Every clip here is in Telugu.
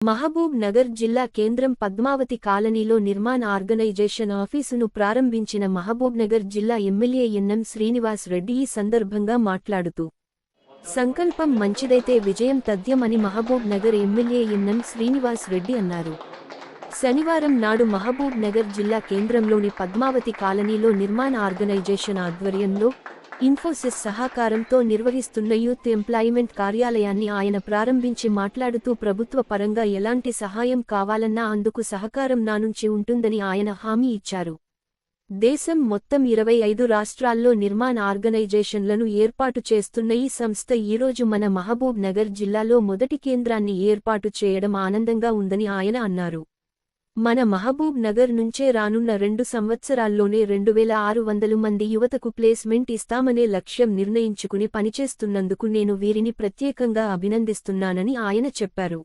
మహబూబ్ నగర్ జిల్లా కేంద్రం పద్మావతి కాలనీలో నిర్మాణ ఆర్గనైజేషన్ ఆఫీసును ప్రారంభించిన మహబూబ్ నగర్ జిల్లా ఎమ్మెల్యే ఎన్ఎం శ్రీనివాస్ రెడ్డి ఈ సందర్భంగా మాట్లాడుతూ సంకల్పం మంచిదైతే విజయం తథ్యం అని మహబూబ్ నగర్ ఎమ్మెల్యే ఎన్ఎం శ్రీనివాస్ రెడ్డి అన్నారు. శనివారం నాడు మహబూబ్ నగర్ జిల్లా కేంద్రంలోని పద్మావతి కాలనీలో నిర్మాణ ఆర్గనైజేషన్ ఆధ్వర్యంలో ఇన్ఫోసిస్ సహకారంతో నిర్వహిస్తున్న యూత్ ఎంప్లాయ్మెంట్ కార్యాలయాన్ని ఆయన ప్రారంభించి మాట్లాడుతూ ప్రభుత్వ పరంగా ఎలాంటి సహాయం కావాలన్నా అందుకు సహకారం నా నుంచి ఉంటుందని ఆయన హామీ ఇచ్చారు. దేశం మొత్తం 25 రాష్ట్రాల్లో నిర్మాణ ఆర్గనైజేషన్లను ఏర్పాటు చేస్తున్న ఈ సంస్థ ఈరోజు మన మహబూబ్ నగర్ జిల్లాలో మొదటి కేంద్రాన్ని ఏర్పాటు చేయడం ఆనందంగా ఉందని ఆయన అన్నారు. మన మహబూబ్ నగర్ నుంచే రానున్న 2 సంవత్సరాల్లోనే 2600 మంది యువతకు ప్లేస్మెంట్ ఇస్తామనే లక్ష్యం నిర్ణయించుకుని పనిచేస్తున్నందుకు నేను వీరిని ప్రత్యేకంగా అభినందిస్తున్నానని ఆయన చెప్పారు.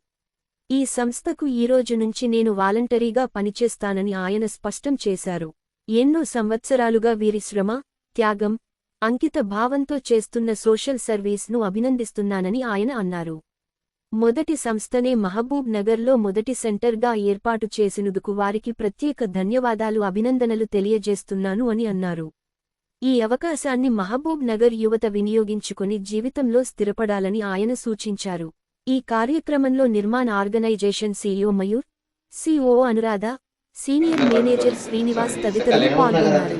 ఈ సంస్థకు ఈరోజు నుంచి నేను వాలంటరీగా పనిచేస్తానని ఆయన స్పష్టం చేశారు. ఎన్నో సంవత్సరాలుగా వీరి శ్రమ, త్యాగం, అంకిత భావంతో చేస్తున్న సోషల్ సర్వీస్ను అభినందిస్తున్నానని ఆయన అన్నారు. మొదటి సంస్థనే మహబూబ్ నగర్లో మొదటి సెంటర్గా ఏర్పాటు చేసినందుకు వారికి ప్రత్యేక ధన్యవాదాలు అభినందనలు తెలియజేస్తున్నాను అని అన్నారు. ఈ అవకాశాన్ని మహబూబ్ నగర్ యువత వినియోగించుకుని జీవితంలో స్థిరపడాలని ఆయన సూచించారు. ఈ కార్యక్రమంలో Nirmaan organization CEO Mayur, CO Anuradha, senior manager Srinivas తదితరులు పాల్గొన్నారు.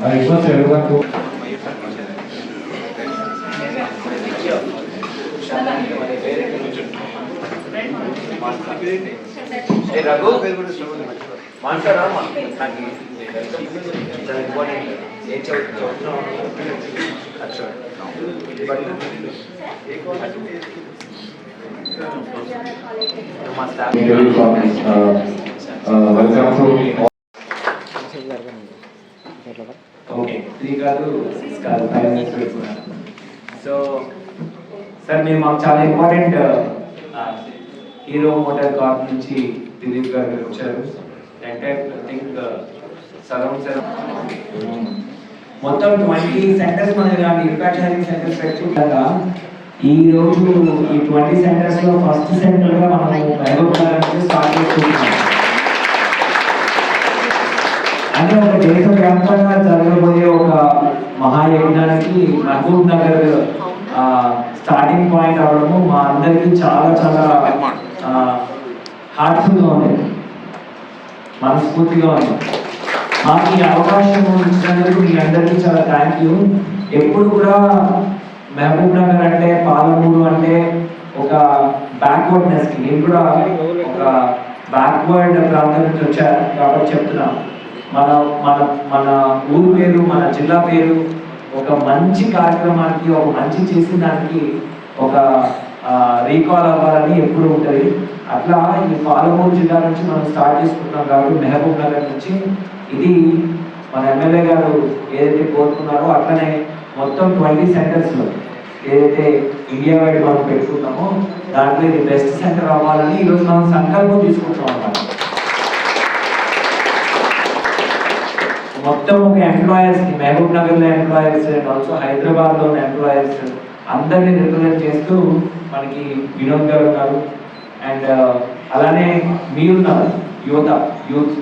I request everyone to sir మేము మాకు చాలా ఇంపార్టెంట్ హీరో మోటార్ కార్ప్ నుంచి దిలీప్ గారు వచ్చారు. మొత్తం 20 సెంటర్స్ మన ఇంపాక్ట్ షేరింగ్ సెంటర్స్ పెట్టుకుంటాగా ఈ రోజు ఈ 20 సెంటర్స్ లో ఫస్ట్ సెంటర్ గా మనం మహబూబ్ నగర్ నుంచి స్టార్ట్ చేసుకుంటున్నాం. అంటే ఒక దేశవ్యాప్తంగా జరగబోయే ఒక మహాయజ్ఞానికి మహబూబ్ నగర్ స్టార్టింగ్ పాయింట్ అవడము మా అందరికీ చాలా చాలా హార్ట్ఫుల్గా ఉంది, మనస్ఫూర్తిగా ఉంది. మాకు ఈ అవకాశం ఇచ్చినందుకు మీ అందరికీ చాలా థ్యాంక్ యూ. ఎప్పుడు కూడా మహబూబ్ నగర్ అంటే, పాలమూరు అంటే ఒక బ్యాక్వర్డ్నెస్కి, నేను కూడా ఒక బ్యాక్వర్డ్ ప్రాంతం నుంచి వచ్చాను కాబట్టి చెప్తున్నా. మన మన మన ఊరు పేరు, మన జిల్లా పేరు ఒక మంచి కార్యక్రమానికి, ఒక మంచి చేసిన దానికి ఒక రీకాల్ అవ్వాలని ఎప్పుడు ఉంటుంది. అట్లా ఈ పాలమూరు జిల్లా నుంచి మనం స్టార్ట్ చేసుకుంటున్నాం కాబట్టి మహబూబ్ నగర్ నుంచి ఇది మన ఎమ్మెల్యే గారు ఏదైతే కోరుకున్నారో అట్లనే మొత్తం 20 సెంటర్స్లో ఏదైతే ఇండియా వైడ్ మనం పెట్టుకుంటామో దాంట్లో ఇది బెస్ట్ సెంటర్ అవ్వాలని ఈరోజు మనం సంకల్పం తీసుకుంటాం అన్నమాట. మొత్తం ఒక ఎంప్లాయర్స్, మహబూబ్ నగర్లో ఎంప్లాయర్స్ అండ్ ఆల్సో హైదరాబాద్లో ఉన్న ఎంప్లాయర్స్ అందరినీ రిప్రజెంట్ చేస్తూ మనకి వినోద్ గారు ఉన్నారు. అండ్ అలానే మీరున్నారు యూత్.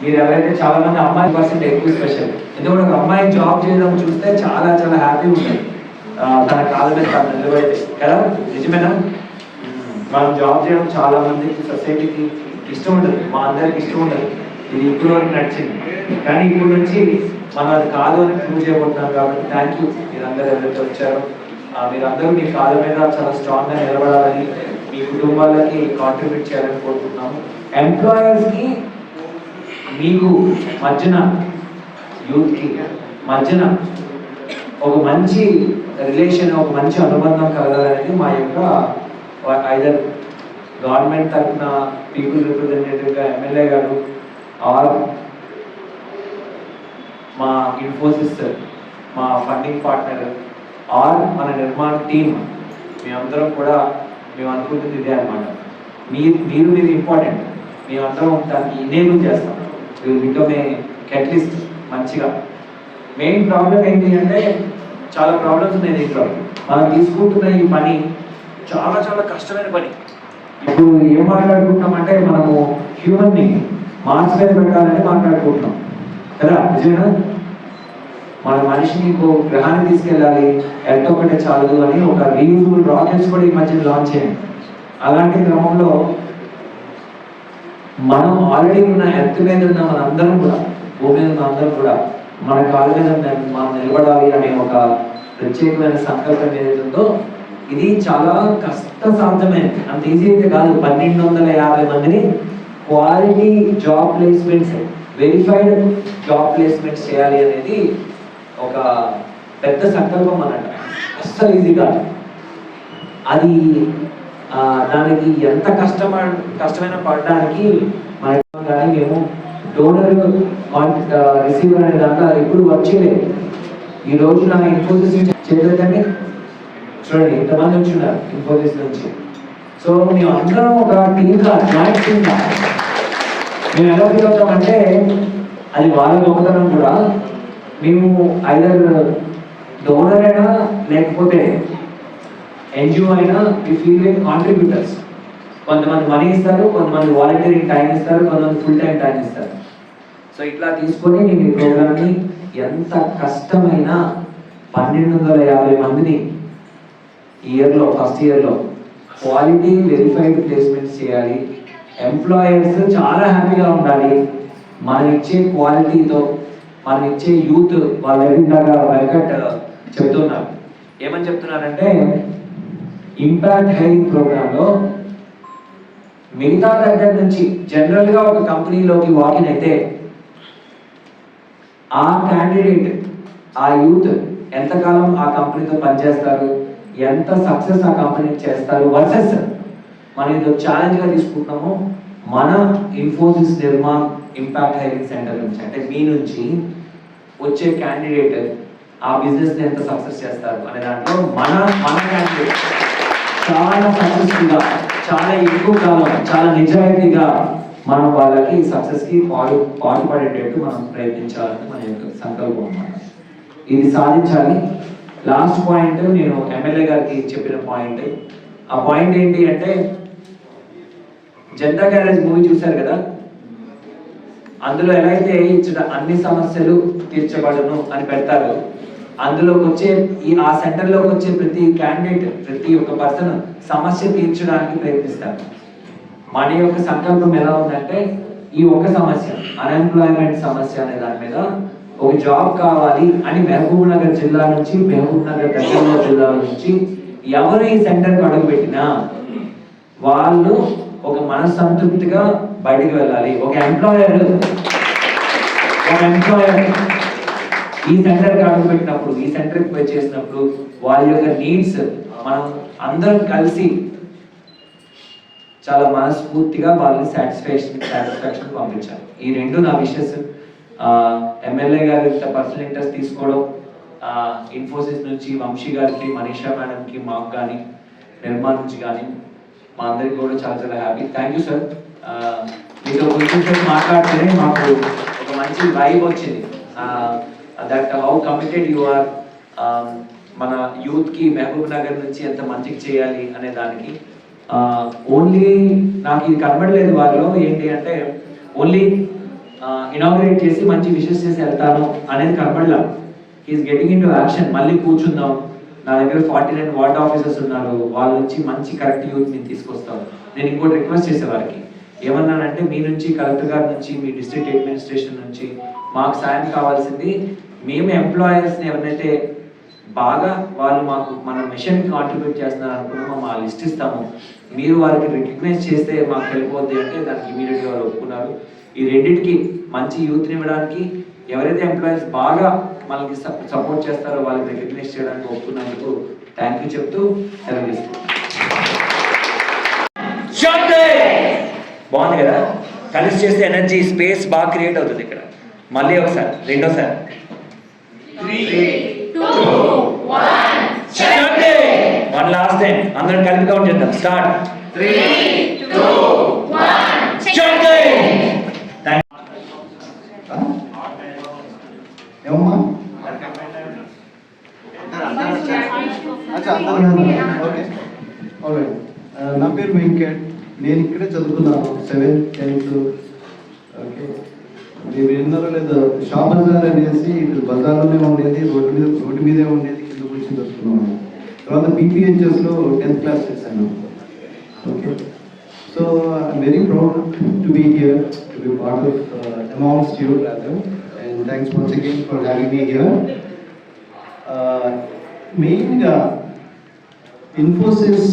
మీరు ఎవరైతే చాలా మంది అమ్మాయి పర్సెంట్ ఎక్కువ స్పెషల్, ఎందుకంటే ఒక అమ్మాయి జాబ్ చేయడం చూస్తే చాలా చాలా హ్యాపీ ఉంటుంది. తన కాళ్ళ మీద తను నిలబడితే కదా, నిజమేనా? మనం జాబ్ చేయడం చాలా మందికి సొసైటీకి ఇష్టం ఉంటుంది, మా అందరికి ఇష్టం ఉంటుంది. ఇది ఇప్పుడు వరకు నడిచింది, కానీ ఇప్పుడు నుంచి మనం అది కాదు అని ప్రూవ్ చేయబోతున్నాం. కాబట్టి థ్యాంక్ యూ మీరందరూ ఎవరైతే వచ్చారో. మీరందరూ మీ కాళ్ళ మీద చాలా స్ట్రాంగ్గా నిలబడాలని, మీ కుటుంబాలకి కాంట్రిబ్యూట్ చేయాలని కోరుకుంటున్నాము. ఎంప్లాయర్స్కి మీకు మధ్యన, యూత్కి మధ్యన ఒక మంచి రిలేషన్, ఒక మంచి అనుబంధం కలగాలనేది మా యొక్క ఐదర్ గవర్నమెంట్ తరఫున పీపుల్ రిప్రజెంటేటివ్గా ఎమ్మెల్యే గారు ఆర్ మా ఇన్ఫోసిస్, మా ఫండింగ్ పార్ట్నర్ ఆర్ మన నిర్మాణ్ టీమ్ మేమందరం కూడా మేము అనుకుంటుంది ఇదే అనమాట. మీరు ఇంపార్టెంట్, మేమందరం దానికి ఇనేబుల్ చేస్తాం. విల్ బికమ్ ఏ కెటలిస్ట్ మంచిగా. మెయిన్ ప్రాబ్లం ఏంటి అంటే చాలా ప్రాబ్లమ్స్ ఉన్నాయి దీంట్లో. మనం తీసుకుంటున్న ఈ పని చాలా చాలా కష్టమైన పని. ఇప్పుడు ఏం మాట్లాడుకుంటున్నాం అంటే మనము హ్యూమన్ని మార్క్స్ మీద పెట్టాలని మాట్లాడుకుంటున్నాం కదా, నిజమేనా? మన మనిషిని ఇంకో గ్రహాన్ని తీసుకెళ్ళాలి, ఎర్త్ ఒకటే చాలదు అని ఒక రీయూజబుల్ రాకెట్స్ కూడా ఈ మధ్య లాంచ్ చేయండి. అలాంటి క్రమంలో మనం ఆల్రెడీ ఉన్న ఎర్త్ మీద ఉన్న మనందరం కూడా, భూమి మీద ఉన్న అందరం కూడా మన కాళ్ళ మీద మనం నిలబడాలి అనే ఒక ప్రత్యేకమైన సంకల్పం ఏదైతుందో ఇది చాలా కష్టసాధ్యమైనది. అంత ఈజీ అయితే కాదు. 1250 మందిని quality job placements, verified job placements చేయాలి అనేది ఒక పెద్ద సంకల్పం అన్నట్టు. అస్సలు ఈజీ కాదు అది. దానికి ఎంత కష్టమైన పడడానికి మన కానీ మేము డోనర్ రిసీవర్ అనే దాంట్లో ఎప్పుడు వచ్చేలేదు. ఈ రోజు నా ఇన్ఫోసిస్ చేద్దండి, చూడండి ఇంతమంది వచ్చి ఉన్నారు ఇన్ఫోసిస్ నుంచి. సో మేము అందరం ఒక టీమ్గా, జాయింట్ టీమ్గా మేము ఎలా ఫీల్ అవుతామంటే అది వాళ్ళ గొప్పతనం కూడా. మేము ఐదర్ డోనర్ అయినా లేకపోతే ఎన్జిఓ అయినా వి ఫీల్ లైక్ కాంట్రిబ్యూటర్స్. కొంతమంది మనీ ఇస్తారు, కొంతమంది వాలంటీరింగ్ టైం ఇస్తారు, కొంతమంది ఫుల్ టైం టైం ఇస్తారు. సో ఇట్లా తీసుకొని నేను ఈ ప్రోగ్రామ్ని ఎంత కష్టమైన 1250 మందిని ఇయర్లో, ఫస్ట్ ఇయర్లో క్వాలిటీ వెరిఫైడ్ ప్లేస్మెంట్స్ చేయాలి. ఎంప్లాయర్స్ చాలా హ్యాపీగా ఉండాలి. మనం ఇచ్చే క్వాలిటీతో, మనం ఇచ్చే యూత్ వాళ్ళ దగ్గర వెంకట్ చెప్తున్నారు. ఏమని చెప్తున్నారంటే ఇంపాక్ట్ హైరింగ్ ప్రోగ్రాంలో మిగతా దగ్గర నుంచి జనరల్గా ఒక కంపెనీలోకి వాకిన్ అయితే ఆ క్యాండిడేట్, ఆ యూత్ ఎంతకాలం ఆ కంపెనీతో పనిచేస్తారు, ఎంత సక్సెస్ ఆ కంపెనీ చేస్తారు వర్సెస్ మనం ఇది ఛాలెంజ్గా తీసుకుంటున్నాము. మన Infosys Nirman impact hiring centre నుంచి, అంటే మీ నుంచి వచ్చే క్యాండిడేట్ ఆ బిజినెస్ని ఎంత సక్సెస్ చేస్తారు అనే దాంట్లో మన క్యాండిడేట్ చాలా సక్సెస్ఫుల్గా, చాలా ఎక్కువ కాలం, చాలా నిజాయితీగా మనం వాళ్ళకి సక్సెస్కి పాటుపడేటట్టు మనం ప్రయత్నించాలని మన యొక్క సంకల్పం అన్నమాట. ఇది సాధించాలి. లాస్ట్ పాయింట్ నేను ఎమ్మెల్యే గారికి చెప్పిన పాయింట్. ఆ పాయింట్ ఏంటి అంటే జనతా గ్యారేజ్ మూవీ చూశారు కదా, అందులో ఎలా అయితే ఇచ్చిన అన్ని సమస్యలు తీర్చబడను అని పెడతారు, అందులోకి వచ్చే ఆ సెంటర్లోకి వచ్చే ప్రతి క్యాండిడేట్, ప్రతి ఒక్క పర్సన్ సమస్య తీర్చడానికి ప్రయత్నిస్తారు. మన యొక్క సంకల్పం ఎలా ఉందంటే ఈ ఒక్క సమస్య, అన్ఎంప్లాయ్మెంట్ సమస్య అనే దాని మీద ఒక జాబ్ కావాలి అని మహబూబ్ నగర్ జిల్లా నుంచి, మహబూబ్ నగర్ దగ్గరలో జిల్లాల నుంచి ఎవరు ఈ సెంటర్కి అడుగుపెట్టినా వాళ్ళు ఒక మనస్సంతృప్తిగా బయటికి వెళ్ళాలి. ఒక ఎంప్లాయర్ ఈ సెంటర్కి అడుగుపెట్టినప్పుడు, ఈ సెంటర్కి పే చేసినప్పుడు వాళ్ళ యొక్క నీడ్స్ మనం అందరం కలిసి చాలా మనస్ఫూర్తిగా వాళ్ళని సాటిస్ఫాక్షన్ పంపించాలి. ఈ రెండు నా విషెస్. ఎమ్మెల్యే గారు ఇంత పర్సనల్ ఇంట్రెస్ట్ తీసుకోవడం, ఇన్ఫోసిస్ నుంచి వంశీ గారికి, మనీషా మేడంకి, మాకు కానీ, నిర్మాణ్ నుంచి కానీ మా అందరికి కూడా చాలా చాలా హ్యాపీ. Thank you sir. మీతో కొంచెం మాట్లాడితేనే మాకు ఒక మంచి వైబ్ వచ్చింది. That how committed you are మన యూత్కి మహబూబ్ నగర్ నుంచి ఎంత మంచిగా చేయాలి అనే దానికి. ఓన్లీ నాకు ఇది కనబడలేదు వారిలో ఏంటి అంటే ఓన్లీ ఇనాగ్రేట్ చేసి మంచి విషెస్ చేసి వెళ్తాను అనేది కనబడలా. He's getting into action. మళ్ళీ కూర్చుందాం, నా దగ్గర 49 వార్డ్ ఆఫీసర్స్ ఉన్నారు, వాళ్ళ నుంచి మంచి కరెక్ట్ యూత్ నేను తీసుకొస్తాను. నేను ఇంకోటి రిక్వెస్ట్ చేసే వారికి ఏమన్నానంటే మీ నుంచి, కలెక్టర్ గారి నుంచి, మీ డిస్ట్రిక్ట్ అడ్మినిస్ట్రేషన్ నుంచి మాకు సాయం కావాల్సింది, మేము ఎంప్లాయర్స్ని ఎవరైతే బాగా వాళ్ళు మాకు మన మిషన్కి కాంట్రిబ్యూట్ చేస్తున్నారు అనుకున్నామో మా లిస్ట్ ఇస్తాము, మీరు వారికి రికగ్నైజ్ చేస్తే మాకు వెళ్ళిపోద్ది అంటే దానికి ఇమీడియట్గా వాళ్ళు ఒప్పుకున్నారు. ఈ రెండింటికి మంచి యూత్ని ఇవ్వడానికి, ఎవరైతే ఎంప్లాయీస్ బాగా మనకి సపోర్ట్ చేస్తారో వాళ్ళకి రికగ్నైజ్ చేయడానికి ఒప్పుకున్నందుకు థ్యాంక్ యూ చెప్తూ సెలవు తీసుకుంటాం. బాగుంది కదా, కలిసి చేస్తే ఎనర్జీ స్పేస్ బాగా క్రియేట్ అవుతుంది ఇక్కడ. మళ్ళీ ఒకసారి, రెండోసారి 3, 2, 1 వన్ లాస్ట్ టైం అందరం కలిపి కౌంట్ చేద్దాం. స్టార్ట్. 3, 2, 1. ఏమమ్మా? Okay, alright. నా పేరు వెంకట్. నేను ఇక్కడే చదువుకున్నాను 7th 10th. ఓకే, మీరు విన్నారో లేదో, షాప్ బజార్ అనేసి ఇటు బజార్లోనే ఉండేది, రోడ్డు మీదే ఉండేది, కింద కూర్చొని చదువుకున్నాను. తర్వాత పీపీహెచ్ఎస్లో 10th క్లాస్ చేశాను. Okay, so I'm very proud to be here, to be part of amongst you rather, and thanks once again for having me here. మెయిన్గా ఇన్ఫోసిస్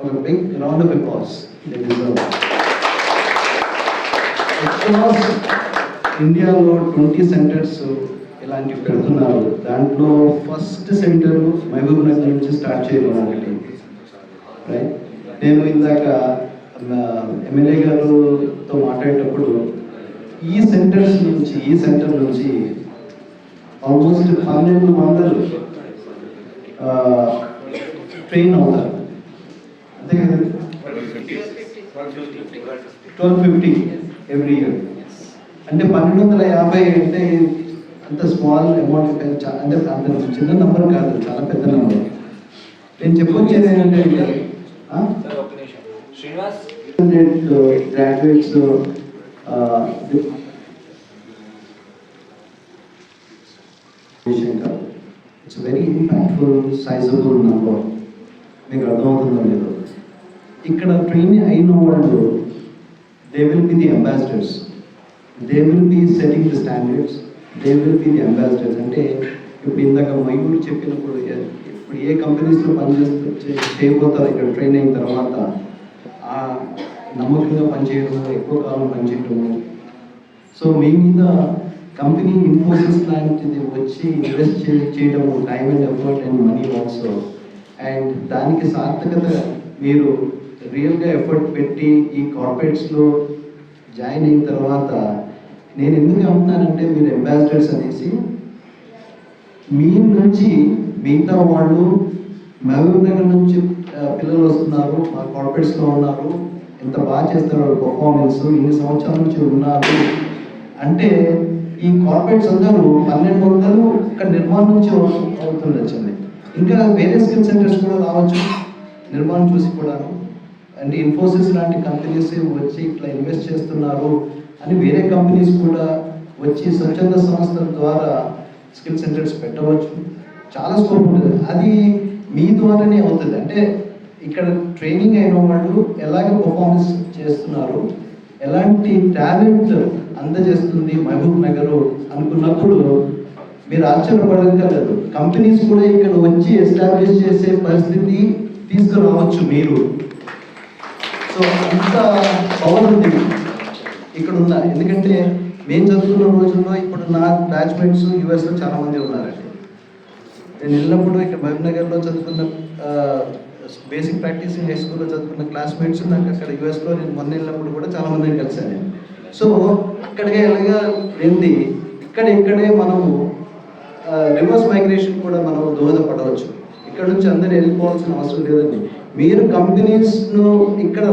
ఒక big round of applause they deserve. Across ఇండియాలో 20 సెంటర్స్ ఇలాంటివి పెడుతున్నారు. దాంట్లో ఫస్ట్ సెంటర్ మహబూబ్ నగర్ నుంచి స్టార్ట్ చేయడం ఒకటి, రైట్. నేను ఇందాక ఎమ్మెల్యే గారితో మాట్లాడేటప్పుడు ఈ సెంటర్ నుంచి ఆల్మోస్ట్ 1200 ట్రైన్ అవుతారు, అంతే కదా? 1250 ఎవ్రీ ఇయర్. అంటే 1250 అంటే అంత స్మాల్ అమౌంట్, అంటే అంత చిన్న నెంబర్ కాదు, చాలా పెద్ద నెంబర్. నేను చెప్పొచ్చేది ఏంటంటే graduates it's very impactful sizeable number. మీకు అర్థమవుతుందో లేదో, ఇక్కడ ట్రైన్ అయిన వాళ్ళు they will be the ambassadors, they will be setting the standards, they will be the ambassadors. అంటే ఇప్పుడు ఇందాక మయూర్ చెప్పినప్పుడు, ఇప్పుడు ఏ కంపెనీస్లో చేయబోతారు ఇక్కడ ట్రైన్ అయిన తర్వాత, ఆ నమ్మకంగా పనిచేయడము, ఎక్కువ కాలం పనిచేయడము. సో మీ మీద కంపెనీ ఇన్ఫోసిస్ లాంటిది వచ్చి ఇన్వెస్ట్ చేయడము, time and effort and money also, and దానికి సార్థకత మీరు రియల్గా ఎఫర్ట్ పెట్టి ఈ కార్పొరేట్స్లో జాయిన్ అయిన తర్వాత, నేను ఎందుకు అంటున్నానంటే మీరు అంబాసిడర్స్ అనేసి, మీ నుంచి మిగతా వాళ్ళు మహబూబ్ నగర్ నుంచి పిల్లలు వస్తున్నారు, మా కార్పొరేట్స్లో ఉన్నారు, ఎంత బాగా చేస్తారు పర్ఫార్మెన్స్, ఇన్ని సంవత్సరాల నుంచి ఉన్నారు అంటే ఈ కార్పొరేట్స్ అందరూ 1200 ఇక్కడ నిర్మాణం నుంచి అవుతుండొచ్చండి. ఇంకా వేరే స్కిల్ సెంటర్స్ కూడా రావచ్చు నిర్మాణం చూసి కూడా. అంటే ఇన్ఫోసిస్ లాంటి కంపెనీస్ వచ్చి ఇట్లా ఇన్వెస్ట్ చేస్తున్నారు అని వేరే కంపెనీస్ కూడా వచ్చి స్వచ్ఛంద సంస్థల ద్వారా స్కిల్ సెంటర్స్ పెట్టవచ్చు. చాలా స్కోప్ ఉంటుంది, అది మీ ద్వారానే అవుతుంది. అంటే ఇక్కడ ట్రైనింగ్ అయిన వాళ్ళు ఎలాగ పర్ఫార్మెన్స్ చేస్తున్నారు, ఎలాంటి టాలెంట్ అందజేస్తుంది మహబూబ్ నగర్ అనుకున్నప్పుడు మీరు ఆశ్చర్యపడగలరు. కంపెనీస్ కూడా ఇక్కడ వచ్చి ఎస్టాబ్లిష్ చేసే పరిస్థితి తీసుకురావచ్చు మీరు. సో అంత పవర్ ఉంది ఇక్కడ ఉందా. ఎందుకంటే మేము చదువుకున్న రోజుల్లో ఇప్పుడు నా బ్యాచ్మేట్స్ యూఎస్లో చాలామంది ఉన్నారండి. నేను వెళ్ళినప్పుడు ఇక్కడ మహబూబ్ నగర్లో చదువుకున్న బేసిక్ ప్రాక్టీసింగ్ హై స్కూల్లో చదువుకున్న క్లాస్మేట్స్ నాకు అక్కడ యూఎస్లో నేను మొన్న వెళ్ళినప్పుడు కూడా చాలామందిని కలిశాను నేను. సో అక్కడికే ఎలాగా లేనిది ఇక్కడే మనము రివర్స్ మైగ్రేషన్ కూడా మనం దోహదపడవచ్చు. ఇక్కడ నుంచి అందరూ వెళ్ళిపోవాల్సిన అవసరం లేదండి. మీరు కంపెనీస్ను ఇక్కడ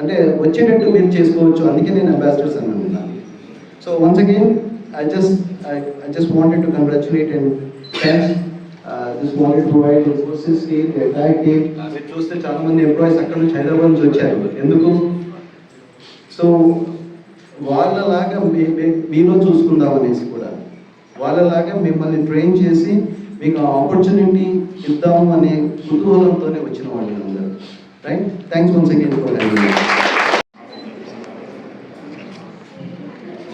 అంటే వచ్చేటట్టు మీరు చేసుకోవచ్చు. అందుకే నేను అంబాసిడర్స్ అని అనుకున్నాను. So once again I just wanted to congratulate and thanks. Just wanted to provide Infosys team, the entire team. మీరు చూస్తే చాలా మంది ఎంప్లాయీస్ అక్కడ నుంచి హైదరాబాద్ నుంచి వచ్చారు. ఎందుకు? సో వాళ్ళలాగా మీలో చూసుకుందాం అనేసి కూడా, వాళ్ళలాగా మిమ్మల్ని ట్రైన్ చేసి మీకు ఆపర్చునిటీ ఇద్దాము అనే కుతూహలంతోనే వచ్చిన వాళ్ళు అందరూ. Right, thanks once again for having me.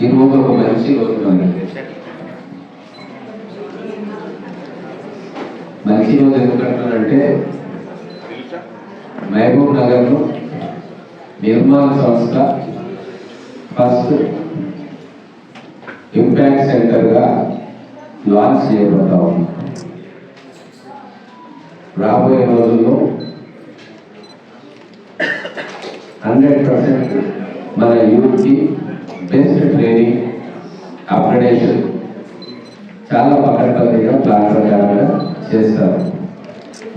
ఈరోజు ఒక మంచి రోజు ఎందుకంటానంటే మహబూబ్ నగర్లో నిర్మాణ సంస్థ ఫస్ట్ ఇంపాక్ట్ సెంటర్గా లాంచ్ చేయబడతా ఉంది. రాబోయే రోజుల్లో 100% మన యూత్కి బెస్ట్ ట్రైనింగ్, అప్గ్రేడేషన్ చాలా పకడ్బందీగా ప్లాన్ ప్రకారంగా చేస్తారు.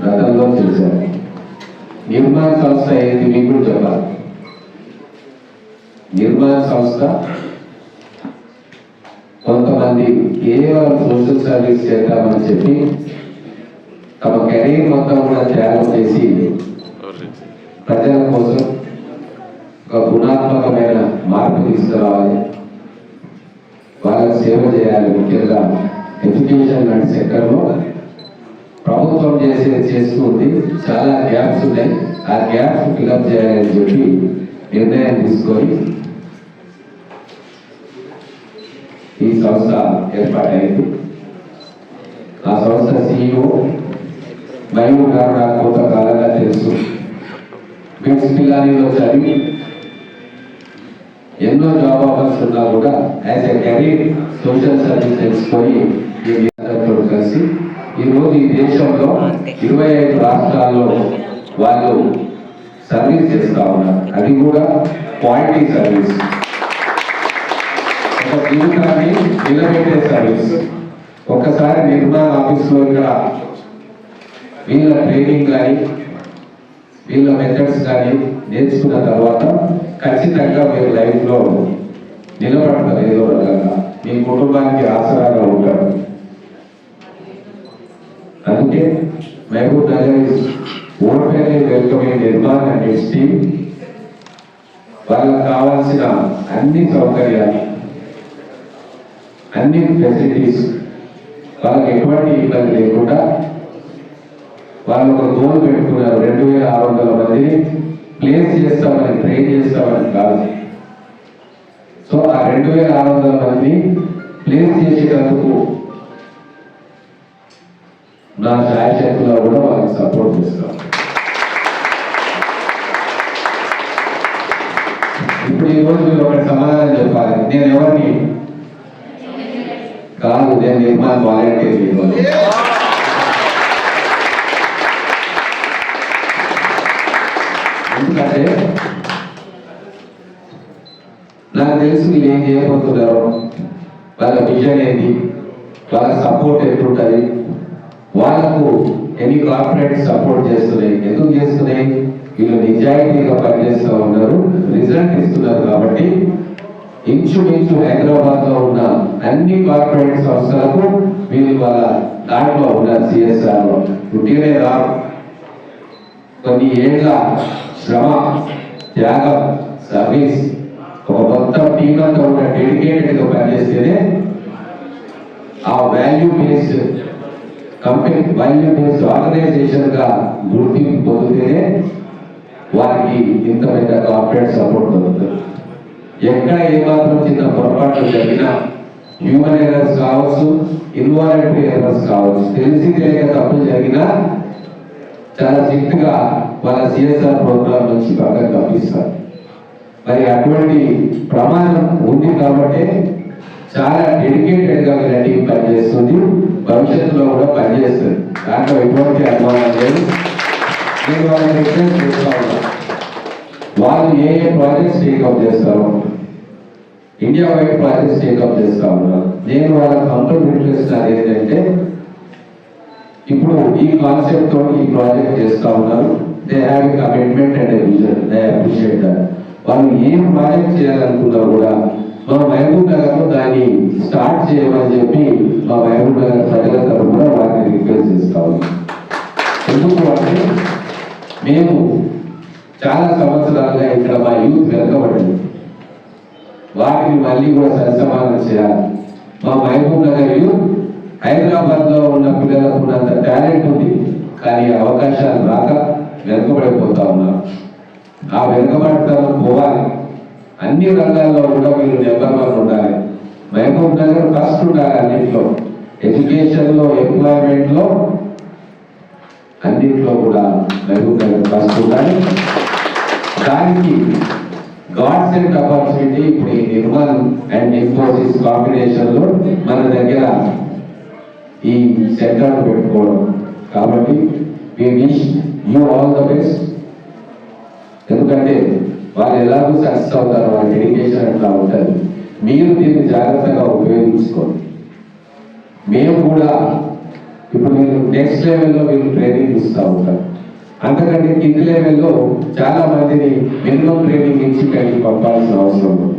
గతంలో చేశారు. నిర్మాణ సంస్థ ఏంటి మీకు కూడా చెప్పాలి. నిర్మాణ సంస్థ కొంతమంది కేవలం సోషల్ సర్వీస్ చేద్దామని చెప్పి తమ కెరీర్ మొత్తం కూడా త్యాగం చేసి ప్రజల కోసం ఒక గుణాత్మకమైన మార్పు తీసుకురావాలి, వాళ్ళకి సేవ చేయాలి. ముఖ్యంగా ఎడ్యుకేషన్ లాంటి సెక్టర్లో ప్రభుత్వం చేస్తుంది, చాలా గ్యాప్స్ ఉన్నాయి. ఆ గ్యాప్స్ ఫిల్అప్ చేయాలని చెప్పి నిర్ణయం తీసుకొని ఈ సంస్థ ఏర్పాటైంది. ఆ సంస్థ CEO మయూర్ గారు నాకు కొంతకాలంగా తెలుసు. బిట్స్ పిల్లానిలో చదివి ఎన్నో జాబ్ ఆఫర్స్ ఉన్నా కూడా as a career social service తెలుసుకొని కలిసి ఈరోజు ఈ దేశంలో 25 రాష్ట్రాల్లో వాళ్ళు సర్వీస్ చేస్తా ఉన్నారు. అది కూడా క్వాలిటీ సర్వీస్, ఒక జీవితాన్ని నిలబెట్టే సర్వీస్. ఒక్కసారి నిర్మాణ ఆఫీస్లో ఇక్కడ వీళ్ళ ట్రైనింగ్ కానీ వీళ్ళ మెథడ్స్ కానీ నేర్చుకున్న తర్వాత ఖచ్చితంగా మీరు లైఫ్లో నిలబడతారు. ఏదో రకంగా మీ కుటుంబానికి ఆసరాగా ఉంటారు. అందుకే Mahabubnagar is openly welcoming Nirmaan and its team. వాళ్ళకి కావాల్సిన అన్ని సౌకర్యాలు, అన్ని ఫెసిలిటీస్, వాళ్ళకి ఎటువంటి ఇబ్బంది లేకుండా వాళ్ళు ఒక గోల్ పెట్టుకున్నారు. 2600 మందిని ప్లేస్ చేస్తామని, ట్రైన్ చేస్తామని కాదు. సో ఆ 2600 మందిని ప్లేస్ చేసేటందుకు నా శాయశక్తిలో కూడా వాళ్ళకి సపోర్ట్ చేస్తాం. ఇప్పుడు ఈరోజు మీరు ఒకటి సమాధానం చెప్పాలి. నేను ఎవరిని కాదు, నేను నిర్మాణ వాలంటీర్. ఎందుకంటే నాకు తెలుసు మీరు ఏం చేయబోతున్నారు, వాళ్ళ విజన్ ఏంటి, వాళ్ళ సపోర్ట్ ఎట్లుంటుంది, వాళ్ళకు ఎన్ని కార్పొరేట్ సపోర్ట్ చేస్తున్నాయి, ఎందుకు చేస్తున్నాయి, వీళ్ళు నిజాయితీగా పనిచేస్తూ ఉన్నారు, రిజల్ట్ ఇస్తున్నారు. కాబట్టి ఇంచుమించు హైదరాబాద్ లో ఉన్న అన్ని కార్పొరేట్ సంస్థలకు వీళ్ళు వాళ్ళ దాంట్లో ఉన్నారు. CSR లో పుట్టినే రా కొన్ని ఏళ్ళ శ్రమ, త్యాగం, సర్వీస్, ఒక మొత్తం టీమ్ అంతా ఉన్న డెడికేటెడ్ గా పనిచేస్తేనే ఆ value based company, value based organization గా గుర్తింపు పొందితేనే వారికి ఇంత పెద్ద కార్పొరేట్ సపోర్ట్ దొరుకుతుంది. ఎక్కడ ఏమాత్రం చిన్న పొరపాట్లు జరిగినా, హ్యూమన్ ఎర్రర్స్ కావచ్చు, ఇన్వాలంటరీ ఎర్రర్స్ కావచ్చు, తెలిసి తెలియక తప్పులు జరిగినా చాలా స్ట్రిక్ట్ గా వాళ్ళ CSR ప్రోగ్రామ్ నుంచి పక్కన తప్పిస్తారు. మరి అటువంటి ప్రమాదం ఉంది కాబట్టి చాలా డెడికేటెడ్ గా వీళ్ళ టీం పనిచేస్తుంది, భవిష్యత్తులో కూడా పనిచేస్తుంది. దాంట్లో ఎటువంటి అనుమానం లేదు. నేను వాళ్ళని రిక్వెస్ట్ చేస్తా ఉన్నా, వాళ్ళు ఏ ప్రాజెక్ట్స్ టేకప్ చేస్తారో, ఇండియా వైడ్ ప్రాజెక్ట్స్ టేకప్ చేస్తా ఉన్నారు. నేను వాళ్ళ కంపెనీ రిక్వెస్ట్ ఏంటంటే, ఇప్పుడు ఈ కాన్సెప్ట్ తో ఈ ప్రాజెక్ట్ చేస్తా ఉన్నారు. They have a commitment and a vision. They appreciate that. వాళ్ళు ఏం ప్రాజెక్ట్ చేయాలనుకున్నా కూడా మా మహబూబ్ నగర్ లో దాన్ని స్టార్ట్ చేయమని చెప్పి మా మహబూబ్ నగర్ ప్రజల తరఫున వారిని రిక్వెస్ట్ చేస్తా ఉన్నాం. ఎందుకు అంటే మేము చాలా సంవత్సరాలుగా ఇక్కడ మా యూత్ వెనకబడింది, వాటిని మళ్ళీ కూడా సరిసమానం చేయాలి. మా మహబూబ్ నగర్ యూత్ హైదరాబాద్ లో ఉన్న పిల్లలకు ఉన్నంత టాలెంట్ ఉంది, కానీ అవకాశాలు రాక వెనుకబడిపోతా ఉన్నారు. ఆ వెనుకబడతనం పోవాలి. అన్ని రంగాల్లో కూడా మీరు నెంబర్ 1 ఉండాలి. మహబూబ్ నగర్ ఫస్ట్ ఉండాలి. అన్నింటిలో, ఎడ్యుకేషన్ లో, ఎంప్లాయ్మెంట్ లో, అన్నింటిలో కూడా మహబూబ్ నగర్ ఫస్ట్ ఉండాలి. దానికి గాడ్ సెంట్ ఆపర్చునిటీ ఇప్పుడు ఈ నిర్మల్ అండ్ ఇన్ఫోసిస్ కాంబినేషన్ లో మన దగ్గర ఈ సెంటర్ పెట్టుకోవడం. కాబట్టి we wish you all the best. ఎందుకంటే వాళ్ళు ఎలాగో సక్సెస్ అవుతారు, వాళ్ళ డెడికేషన్ అట్లా ఉంటుంది. మీరు దీన్ని జాగ్రత్తగా ఉపయోగించుకోండి. మేము కూడా ఇప్పుడు మీరు నెక్స్ట్ లెవెల్లో మీరు ట్రైనింగ్ ఇస్తూ ఉంటారు. అంతకంటే కింది లెవెల్లో చాలా మందిని మినిమం ట్రైనింగ్ ఇచ్చి కలిగి పంపాల్సిన అవసరం ఉంది.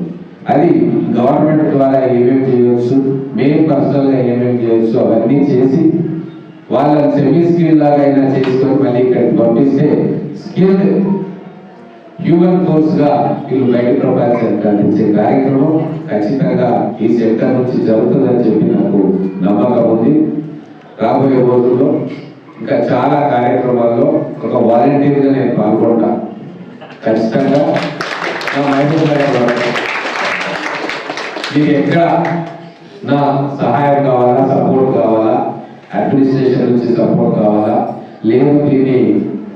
అది గవర్నమెంట్ ద్వారా ఏమేమి చేయవచ్చు, మేము పర్సనల్గా ఏమేమి చేయవచ్చు అవన్నీ చేసి వాళ్ళని సెమీ స్కిల్ లాగా అయినా చేసుకొని మళ్ళీ ఇక్కడికి పంపిస్తే స్కిల్డ్ హ్యూమన్ ఫోర్స్ గా వీళ్ళు బయట ప్రపంచానికి అందించే కార్యక్రమం ఖచ్చితంగా ఈ సెక్టర్ నుంచి జరుగుతుందని చెప్పి నాకు నమ్మకం ఉంది. రాబోయే రోజుల్లో ఇంకా చాలా కార్యక్రమాల్లో ఒక వాలంటీర్గా నేను పాల్గొంటా. ఖచ్చితంగా నా మహబూబ్ మీకు ఎక్కడ నా సహాయం కావాలా, సపోర్ట్ కావాలా, అడ్మినిస్ట్రేషన్ నుంచి సపోర్ట్ కావాలా, లేదు దీన్ని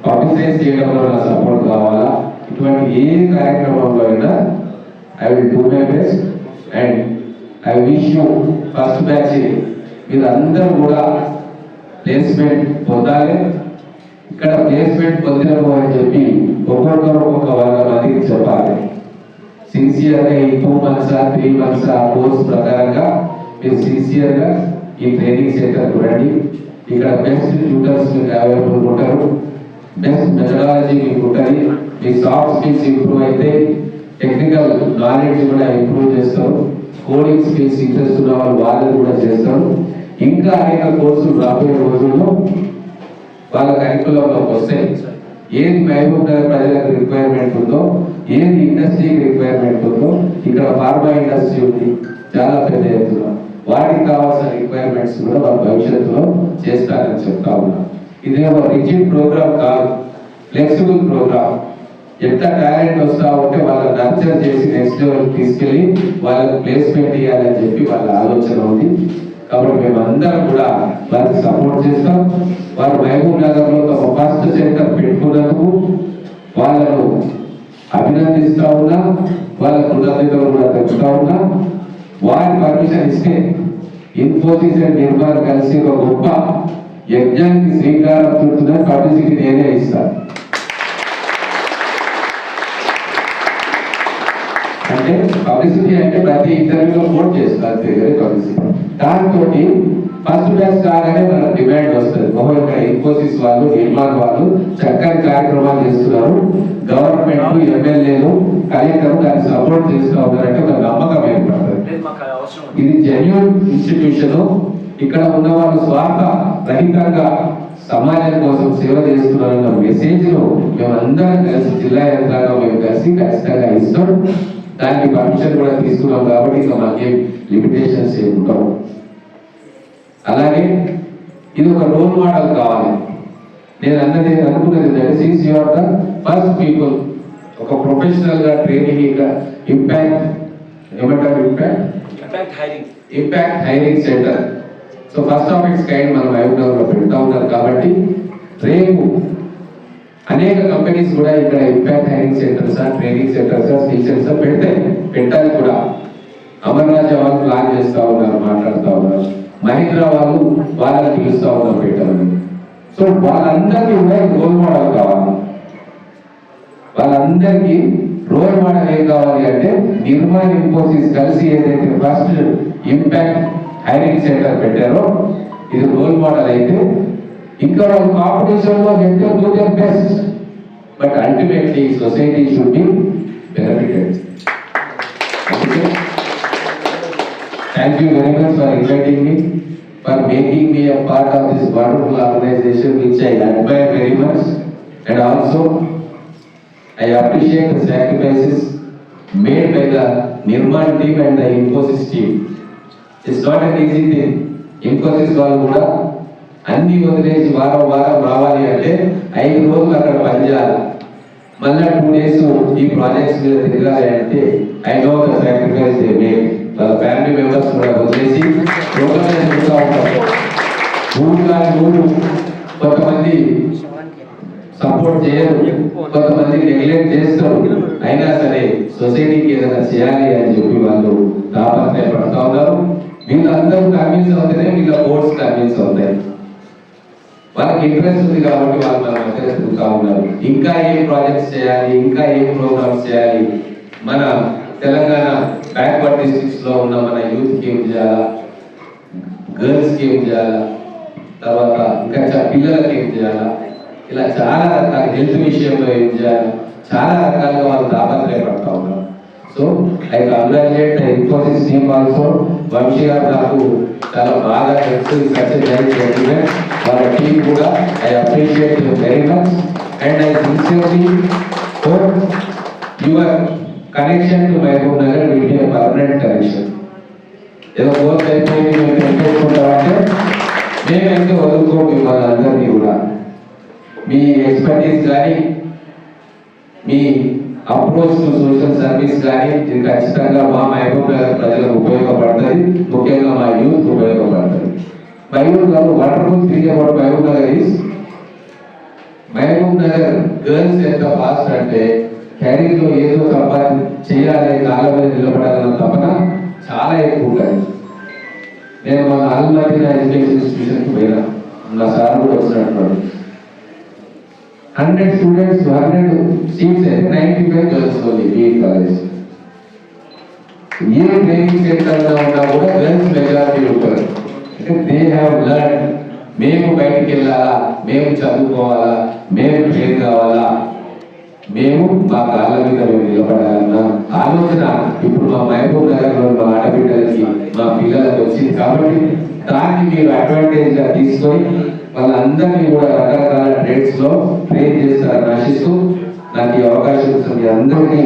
పబ్లిసైజ్ చేయడంలో నా సపోర్ట్ కావాలా, ఇటువంటి ఏ కార్యక్రమంలో అయినా I will do my best. And I wish you first batch మీరు అందరూ కూడా ప్లేస్మెంట్ పొందాలి. ఇక్కడ ప్లేస్మెంట్ పొందినము అని చెప్పి ఒక్కొక్కరు ఒక్కొక్క 100 మందికి చెప్పాలి. సిన్సియర్గా ఈ 2 months 3 months కోర్స్ ప్రకారంగా మీరు సిన్సియర్గా ఈ ట్రైనింగ్ సెంటర్కు రండి. ఇక్కడ బెస్ట్ ట్యూటర్స్ మీకు అవైలబుల్ ఉంటారు, బెస్ట్ మెథడాలజీ మీకు ఉంటుంది. మీ సాఫ్ట్ స్కిల్స్ ఇంప్రూవ్ అయితే టెక్నికల్ నాలెడ్జ్ కూడా ఇంప్రూవ్ చేస్తారు. కోడింగ్ స్కిల్స్ ఇంట్రెస్ట్ ఉన్న వాళ్ళు కూడా చేస్తారు. ఇంకా అనేక కోర్సులు రాబోయే రోజుల్లో వాళ్ళ కరికులంలోకి వస్తాయి. ఏది మహబూబ్ నగర్ ప్రజలకు రిక్వైర్మెంట్ ఉందో, ఏది ఇండస్ట్రీకి రిక్వైర్మెంట్ ఉందో, ఇక్కడ ఫార్మా ఇండస్ట్రీ ఉంది చాలా పెద్ద ఎత్తున, వాటికి కావాల్సిన రిక్వైర్మెంట్స్ కూడా వాళ్ళ భవిష్యత్తులో చేస్తారని చెప్తా ఉన్నా. ఇదేమో రిజిడ్ ప్రోగ్రామ్ కాదు, ఫ్లెక్సిబుల్ ప్రోగ్రామ్. ఎంత టాలెంట్ వస్తా ఉంటే వాళ్ళని నర్చర్ చేసి నెక్స్ట్ లెవెల్ తీసుకెళ్ళి వాళ్ళకి ప్లేస్మెంట్ ఇవ్వాలని చెప్పి వాళ్ళ ఆలోచన ఉంది. కాబట్టి మేము అందరం కూడా వారికి సపోర్ట్ చేస్తాం. వారు మహబూబ్ నగర్ లో తమ ఫస్ట్ సెంటర్ పెట్టుకున్నందుకు వాళ్ళను అభినందిస్తా ఉన్నా, వాళ్ళ కృతజ్ఞతలు కూడా తెలుపుతా ఉన్నా. వారి పర్మిషన్ ఇస్తే ఇన్ఫోసిస్ అండ్ నిర్మాణం కలిసి ఒక గొప్ప యజ్ఞానికి శ్రీకారం చుడుతున్న పబ్లిసిటీ నేనే ఇస్తాను. అంటే పబ్లిసిటీ అంటే ప్రతి ఇంటర్వ్యూలో కోట్ చేస్తారు, పబ్లిసిటీ. దాంతో ఫస్ట్ బ్యాచ్ కాగానే మన డిమాండ్ వస్తుంది. ఇక్కడ ఇన్ఫోసిస్ వాళ్ళు, నిర్మాణ వాళ్ళు చక్కని కార్యక్రమాలు చేస్తున్నారు, గవర్నమెంట్, ఎమ్మెల్యేలు, కలెక్టర్ దాన్ని సపోర్ట్ చేస్తూ ఉన్నారంటే ఒక నమ్మకం ఏర్పడుతుంది. ఇది జెన్యూన్ ఇన్స్టిట్యూషన్. ఇక్కడ ఉన్న వాళ్ళు స్వార్థ రహితంగా సమాజం కోసం సేవ చేస్తున్నారన్న మెసేజ్ ను మేమందరం కలిసి జిల్లా యంత్రాంగం మేము కలిసి ఖచ్చితంగా ఇస్తాం. దానికి పర్మిషన్ కూడా తీసుకున్నాం కాబట్టి ఇంకా మాకేం లిమిటేషన్స్ ఏమి ఉంటాం. అలాగే ఇది ఒక రోల్ మోడల్ కావాలి. నేను అనుకున్నది since you are the first people, ఒక ప్రొఫెషనల్ గా ట్రైనింగ్ ఇంకా ఇంపాక్ట్ ఏమంటారు, impact hiring centre. So first of its kind మనం మహబూబ్నగర్లో పెడతా ఉన్నారు. కాబట్టి రేపు అనేక కంపెనీస్ కూడా ఇక్కడ impact hiring centres, training centres, skill centres పెట్టాలి కూడా. అమర్రాజా వాళ్ళు ప్లాన్ చేస్తూ ఉన్నారు, మాట్లాడుతూ ఉన్నారు. మహీంద్రా వాళ్ళు వాళ్ళని పిలుస్తూ ఉన్నారు పెట్టాలని. సో వాళ్ళందరికీ కూడా రోల్ మోడల్ కావాలి. వాళ్ళందరికీ రోల్ మోడల్ ఏం కావాలి అంటే నిర్మాణ ఇన్ఫోసిస్ కలిసి ఏదైతే ఫస్ట్ ఇంపాక్ట్ హైరింగ్ సెంటర్ పెట్టారో ఇది రోల్ మోడల్ అయితే ఇంకా వాళ్ళు కాంపిటీషన్ లో do their best, but ultimately society should be benefited. Thank you very much for inviting me, for making me a part of this wonderful organization which I admire very much, and also I appreciate the sacrifices made by the Nirman team and the Infosys team. It's not an easy thing. Infosys వాళ్ళు కూడా అన్ని వదిలేసి వారం రావాలి అంటే 5 రోజులు అక్కడ పనిచేయాలి, మళ్ళీ 2 days ఈ ప్రాజెక్ట్స్ మీద తిరగాలి అంటే I know the sacrifice they made. వాళ్ళ ఫ్యామిలీ మెంబర్స్ కూడా వదిలేసి ప్రోగ్రామ్ చేస్తూ ఉంటారు. ఊరు కొంతమంది సపోర్ట్ చేయరు, కొంతమంది నెగ్లెక్ట్ చేస్తారు. అయినా సరే సొసైటీకి ఏదైనా చేయాలి అని చెప్పి వాళ్ళు తాపత్రయపడుతూ ఉన్నారు. వీళ్ళందరూ కన్విన్స్ అవుతేనే వీళ్ళ బోర్డ్స్ కన్విన్స్ అవుతాయి. వాళ్ళకి ఇంట్రెస్ట్ ఉంది కాబట్టి వాళ్ళు మన మధ్య తిరుగుతూ ఉన్నారు. ఇంకా ఏం ప్రాజెక్ట్స్ చేయాలి, ఇంకా ఏం ప్రోగ్రామ్స్ చేయాలి, మన తెలంగాణ బ్యాక్వర్డ్ డిస్ట్రిక్ట్స్ లో ఉన్న మన యూత్ కి ఏం చేయాలా, గర్ల్స్ కి ఏం చేయాలా, తర్వాత ఇంకా పిల్లలకి ఏం చేయాలా, ఇలా చాలా రకాల హెల్త్ విషయంలో ఏం చేయాలి, చాలా రకాలుగా వాళ్ళు తాపత్రయపడతా ఉన్నారు. So I congratulate Infosys team also. Vamsi garu నాకు చాలా బాగా తెలుసు, వాళ్ళ టీం కూడా I appreciate very much and I sincerely hope your connection to Mahabubnagar will be a permanent connection. ఏదో కోర్స్ అయిపోయింది మేము తెలుసుకుంటామంటే మేమైతే వదులుకోము మిమ్మల్ని అందరినీ కూడా. మీ ఎక్స్పర్టీస్ కానీ మీ అప్రోచ్ టు సోషల్ సర్వీస్ కానీ ఇది ఖచ్చితంగా మా మహబూబ్ నగర్ ప్రజలకు ఉపయోగపడుతుంది, ముఖ్యంగా మా యూత్ ఉపయోగపడుతుంది. Mahabubnagar wonderful thing about Mahabubnagar is Mahabubnagar girls ఎంత ఫాస్ట్ అంటే క్యారీలో ఏదో సంపాదన చేయాలి, కాళ్ళ మీద నిలబడాలన్న తపన చాలా ఎక్కువ ఉంటుంది. నేను మన ఆల్మదీన ఎడ్యుకేషన్ ఇన్స్టిట్యూషన్కి పోయినా, నా సార్ కూడా వచ్చినట్టున్నాడు. 100 స్టూడెంట్స్ 100 సీట్స్ అయితే 95 గర్ల్స్ ఓన్లీ బీఎడ్ కాలేజ్. ఏ ట్రైనింగ్ సెంటర్లో ఉన్నా కూడా గర్ల్స్ మెజారిటీ ఉంటారు. అంటే దే హ్యావ్ లర్న్, మేము బయటికి వెళ్ళాలా, మేము చదువుకోవాలా, మేము ట్రైన్ కావాలా, మేము మా కాళ్ళ మీద మేము నిలబడాలన్న ఆలోచన ఇప్పుడు మా మహబూబ్ నగర్లో మా ఆడబిడ్డలకి మా పిల్లలకు వచ్చింది. కాబట్టి దాన్ని మీరు అడ్వాంటేజ్ గా తీసుకొని వాళ్ళందరినీ కూడా రకరకాల ట్రేడ్స్ లో ట్రైన్ చేస్తారని ఆశిస్తూ నాకు ఈ అవకాశం ఇచ్చిన మీ అందరికీ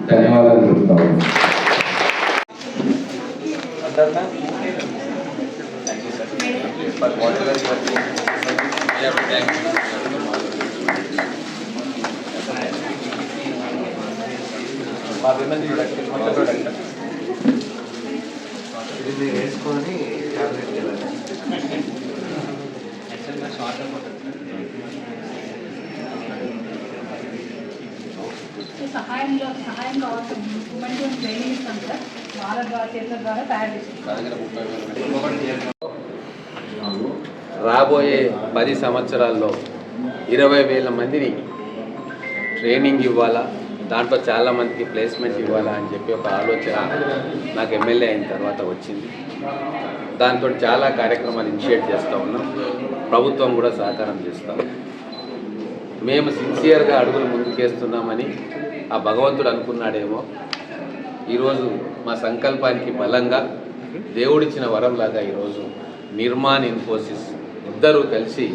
ధన్యవాదాలు తెలుపుతాను. ఇది వేసుకొని టాబ్లెట్ సహాయం కావాల్సిన ఉమెన్ ట్రైనింగ్ ఇస్తాం కదా, వాళ్ళ ద్వారా చేతుల ద్వారా తయారు చేస్తాం. రాబోయే 10 సంవత్సరాల్లో 20,000 మందిని ట్రైనింగ్ ఇవ్వాలా, దాంట్లో చాలామందికి ప్లేస్మెంట్ ఇవ్వాలా అని చెప్పి ఒక ఆలోచన నాకు ఎమ్మెల్యే అయిన తర్వాత వచ్చింది. దాంతో చాలా కార్యక్రమాలు ఇనిషియేట్ చేస్తూ ఉన్నాం, ప్రభుత్వం కూడా సహకారం చేస్తాం. మేము సిన్సియర్గా అడుగులు ముందుకేస్తున్నామని ఆ భగవంతుడు అనుకున్నాడేమో. ఈరోజు మా సంకల్పానికి బలంగా దేవుడిచ్చిన వరంలాగా ఈరోజు నిర్మాణ్ ఇన్ఫోసిస్ ఇద్దరూ కలిసి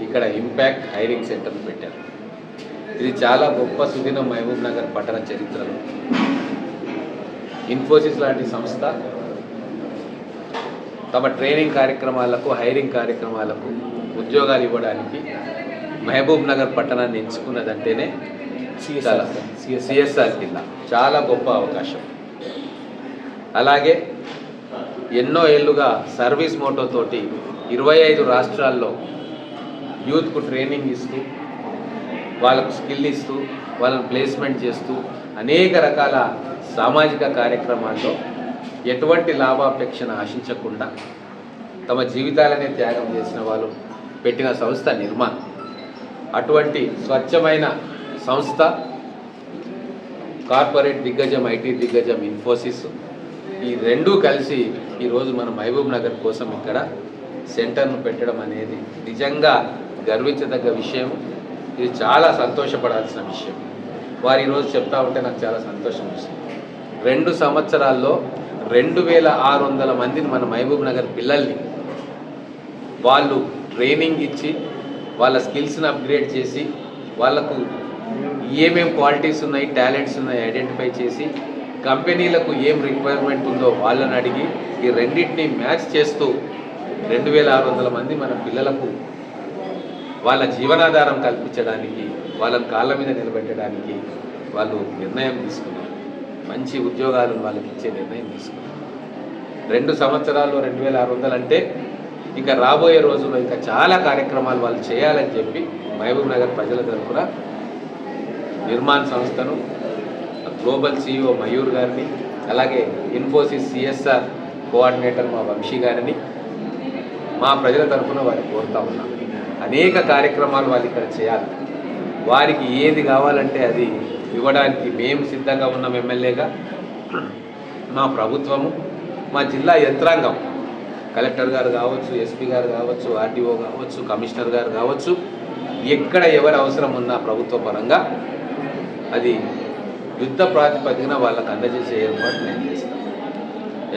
ఇక్కడ ఇంపాక్ట్ హైరింగ్ సెంటర్ను పెట్టారు. ఇది చాలా గొప్ప సుదినం మహబూబ్ నగర్ పట్టణ చరిత్రలో. ఇన్ఫోసిస్ లాంటి సంస్థ తమ ట్రైనింగ్ కార్యక్రమాలకు, హైరింగ్ కార్యక్రమాలకు ఉద్యోగాలు ఇవ్వడానికి మహబూబ్ నగర్ పట్టణాన్ని ఎంచుకున్నదంటేనే చాలా సిఎస్ఆర్ కింద చాలా గొప్ప అవకాశం. అలాగే ఎన్నో ఏళ్ళుగా సర్వీస్ మోటోతోటి 25 రాష్ట్రాల్లో యూత్కు ట్రైనింగ్ ఇస్తూ, వాళ్ళకు స్కిల్ ఇస్తూ, వాళ్ళని ప్లేస్మెంట్ చేస్తూ అనేక రకాల సామాజిక కార్యక్రమాల్లో ఎటువంటి లాభాపేక్షను ఆశించకుండా తమ జీవితాలనే త్యాగం చేసిన వాళ్ళు పెట్టిన సంస్థ నిర్మాణ్. అటువంటి స్వచ్ఛమైన సంస్థ కార్పొరేట్ దిగ్గజం, ఐటీ దిగ్గజం ఇన్ఫోసిస్, ఈ రెండూ కలిసి ఈరోజు మన మహబూబ్ నగర్ కోసం ఇక్కడ సెంటర్ను పెట్టడం అనేది నిజంగా గర్వించదగ్గ విషయం. ఇది చాలా సంతోషపడాల్సిన విషయం. వారు ఈరోజు చెప్తా ఉంటే నాకు చాలా సంతోషం వస్తుంది. 2 సంవత్సరాల్లో 2,600 మందిని మన మహబూబ్ నగర్ పిల్లల్ని వాళ్ళు ట్రైనింగ్ ఇచ్చి, వాళ్ళ స్కిల్స్ని అప్గ్రేడ్ చేసి, వాళ్ళకు ఏమేం క్వాలిటీస్ ఉన్నాయి, టాలెంట్స్ ఉన్నాయి ఐడెంటిఫై చేసి, కంపెనీలకు ఏం రిక్వైర్మెంట్ ఉందో వాళ్ళని అడిగి ఈ రెండింటిని మ్యాచ్ చేస్తూ 2,600 మంది మన పిల్లలకు వాళ్ళ జీవనాధారం కల్పించడానికి, వాళ్ళని కాళ్ళ మీద నిలబెట్టడానికి వాళ్ళు నిర్ణయం తీసుకున్నారు. మంచి ఉద్యోగాలను వాళ్ళకి ఇచ్చే నిర్ణయం తీసుకున్నారు. 2 సంవత్సరాల్లో 2,600 అంటే ఇంకా రాబోయే రోజుల్లో ఇంకా చాలా కార్యక్రమాలు వాళ్ళు చేయాలని చెప్పి మహబూబ్ నగర్ ప్రజల తరఫున నిర్మాణ్ సంస్థను, గ్లోబల్ CEO మయూర్ గారిని, అలాగే ఇన్ఫోసిస్ CSR కోఆర్డినేటర్ మా వంశీ గారిని మా ప్రజల తరఫున వారిని కోరుతా ఉన్నాం. అనేక కార్యక్రమాలు వాళ్ళు ఇక్కడ చేయాలి. వారికి ఏది కావాలంటే అది ఇవ్వడానికి మేము సిద్ధంగా ఉన్నాం. ఎమ్మెల్యేగా మా ప్రభుత్వము, మా జిల్లా యంత్రాంగం కలెక్టర్ గారు కావచ్చు, ఎస్పీ గారు కావచ్చు, ఆర్డీఓ కావచ్చు, కమిషనర్ గారు కావచ్చు, ఎక్కడ ఎవరి అవసరం ఉన్నా ప్రభుత్వ పరంగా అది యుద్ధ ప్రాతిపదికన వాళ్ళకు అందజేసే ఏర్పాటు నేను చేస్తాను.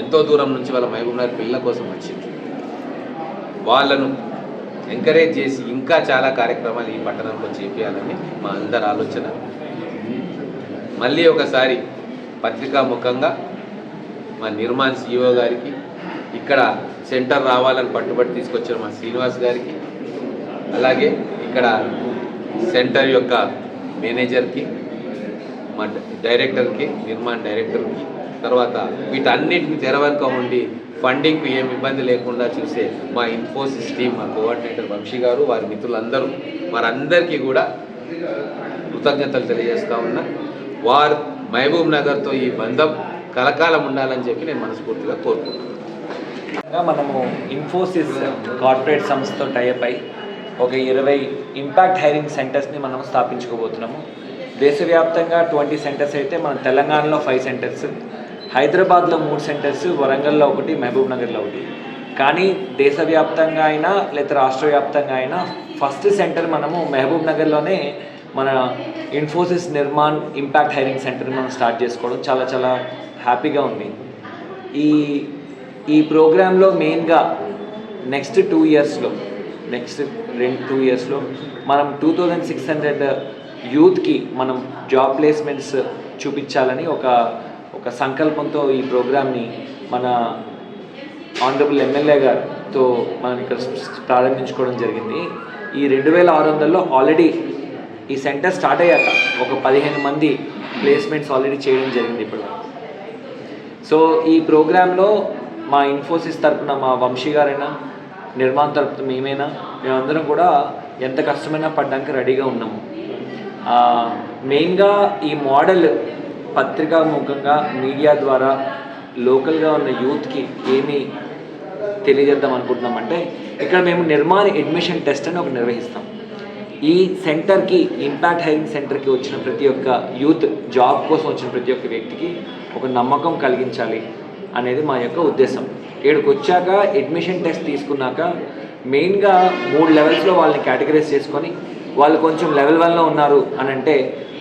ఎంతో దూరం నుంచి వాళ్ళ మహబూబ్నగర్ పిల్లల కోసం వచ్చింది. వాళ్ళను ఎంకరేజ్ చేసి ఇంకా చాలా కార్యక్రమాలు ఈ పట్టణంలో చేపించాలని మా అందరి ఆలోచన. మళ్ళీ ఒకసారి పత్రికాముఖంగా మా నిర్మాణ్ CEO గారికి, ఇక్కడ సెంటర్ రావాలని పట్టుబట్టి తీసుకొచ్చిన మా శ్రీనివాస్ గారికి, అలాగే ఇక్కడ సెంటర్ యొక్క మేనేజర్కి, మా డైరెక్టర్కి, నిర్మాణ్ డైరెక్టర్కి, తర్వాత వీటన్నిటిని తెరవెనుక ఉండి ఫండింగ్కి ఏం ఇబ్బంది లేకుండా చూసే మా ఇన్ఫోసిస్ టీమ్, మా కోఆర్డినేటర్ వంశీ గారు, వారి మిత్రులందరూ, వారందరికీ కూడా కృతజ్ఞతలు తెలియజేస్తూ ఉన్నా. వారు మహబూబ్ నగర్తో ఈ బంధం కలకాలం ఉండాలని చెప్పి నేను మనస్ఫూర్తిగా కోరుకుంటున్నాను. మనము ఇన్ఫోసిస్ కార్పొరేట్ సంస్థతో టైఅప్ అయి ఒక 20 ఇంపాక్ట్ హైరింగ్ సెంటర్స్ని మనం స్థాపించుకోబోతున్నాము. దేశవ్యాప్తంగా 20 సెంటర్స్ అయితే మన తెలంగాణలో 5 సెంటర్స్, హైదరాబాద్లో 3 సెంటర్స్, వరంగల్లో 1, మహబూబ్ నగర్లో 1. కానీ దేశవ్యాప్తంగా అయినా లేదా రాష్ట్ర వ్యాప్తంగా అయినా ఫస్ట్ సెంటర్ మనము మహబూబ్ నగర్లోనే మన Infosys Nirman impact hiring centre మనం స్టార్ట్ చేసుకోవడం చాలా చాలా హ్యాపీగా ఉంది. ఈ ప్రోగ్రాంలో మెయిన్గా నెక్స్ట్ 2 ఇయర్స్లో మనం 2600 యూత్కి మనం జాబ్ ప్లేస్మెంట్స్ చూపించాలని ఒక సంకల్పంతో ఈ ప్రోగ్రామ్ని మన ఆనరబుల్ ఎమ్మెల్యే గారితో మనం ఇక్కడ ప్రారంభించుకోవడం జరిగింది. ఈ 2600లో ఆల్రెడీ ఈ సెంటర్ స్టార్ట్ అయ్యాక ఒక 15 మంది ప్లేస్మెంట్స్ ఆల్రెడీ చేయడం జరిగింది ఇప్పుడు. సో ఈ ప్రోగ్రాంలో మా ఇన్ఫోసిస్ తరఫున మా వంశీ గారైనా, నిర్మాణ్ తరఫున మేమందరం కూడా ఎంత కష్టమైనా పడడానికి రెడీగా ఉన్నాము. మెయిన్గా ఈ మోడల్ పత్రికాముఖంగా మీడియా ద్వారా లోకల్గా ఉన్న యూత్కి ఏమి తెలియజేద్దాం అనుకుంటున్నామంటే, ఇక్కడ మేము నిర్మాణ్ అడ్మిషన్ టెస్ట్ అని నిర్వహిస్తాం. ఈ సెంటర్కి, ఇంపాక్ట్ హైరింగ్ సెంటర్కి వచ్చిన ప్రతి ఒక్క యూత్, జాబ్ కోసం వచ్చిన ప్రతి ఒక్క వ్యక్తికి ఒక నమ్మకం కలిగించాలి అనేది మా యొక్క ఉద్దేశం. ఇక్కడికి వచ్చాక అడ్మిషన్ టెస్ట్ తీసుకున్నాక మెయిన్గా 3 లెవెల్స్లో వాళ్ళని కేటగరైజ్ చేసుకొని, వాళ్ళు కొంచెం లెవెల్ 1లో ఉన్నారు అని అంటే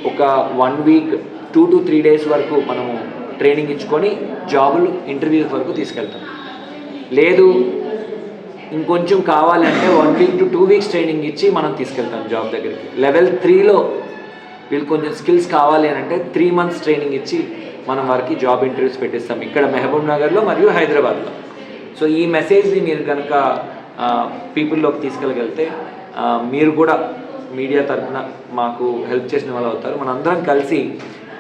ఒక 1 వీక్ 2 to 3 days వరకు మనము ట్రైనింగ్ ఇచ్చుకొని జాబులు ఇంటర్వ్యూస్ వరకు తీసుకెళ్తాం. లేదు ఇంకొంచెం కావాలంటే 1 week to 2 weeks ట్రైనింగ్ ఇచ్చి మనం తీసుకెళ్తాం జాబ్ దగ్గరికి. లెవెల్ 3లో వీళ్ళు కొంచెం స్కిల్స్ కావాలి అని అంటే 3 months ట్రైనింగ్ ఇచ్చి మనం వారికి జాబ్ ఇంటర్వ్యూస్ పెట్టిస్తాం ఇక్కడ మహబూబ్ నగర్లో మరియు హైదరాబాద్లో. సో ఈ మెసేజ్ని మీరు కనుక పీపుల్లోకి తీసుకెళ్ళగలిగితే మీరు కూడా మీడియా తరఫున మాకు హెల్ప్ చేసిన వాళ్ళు అవుతారు. మనందరం కలిసి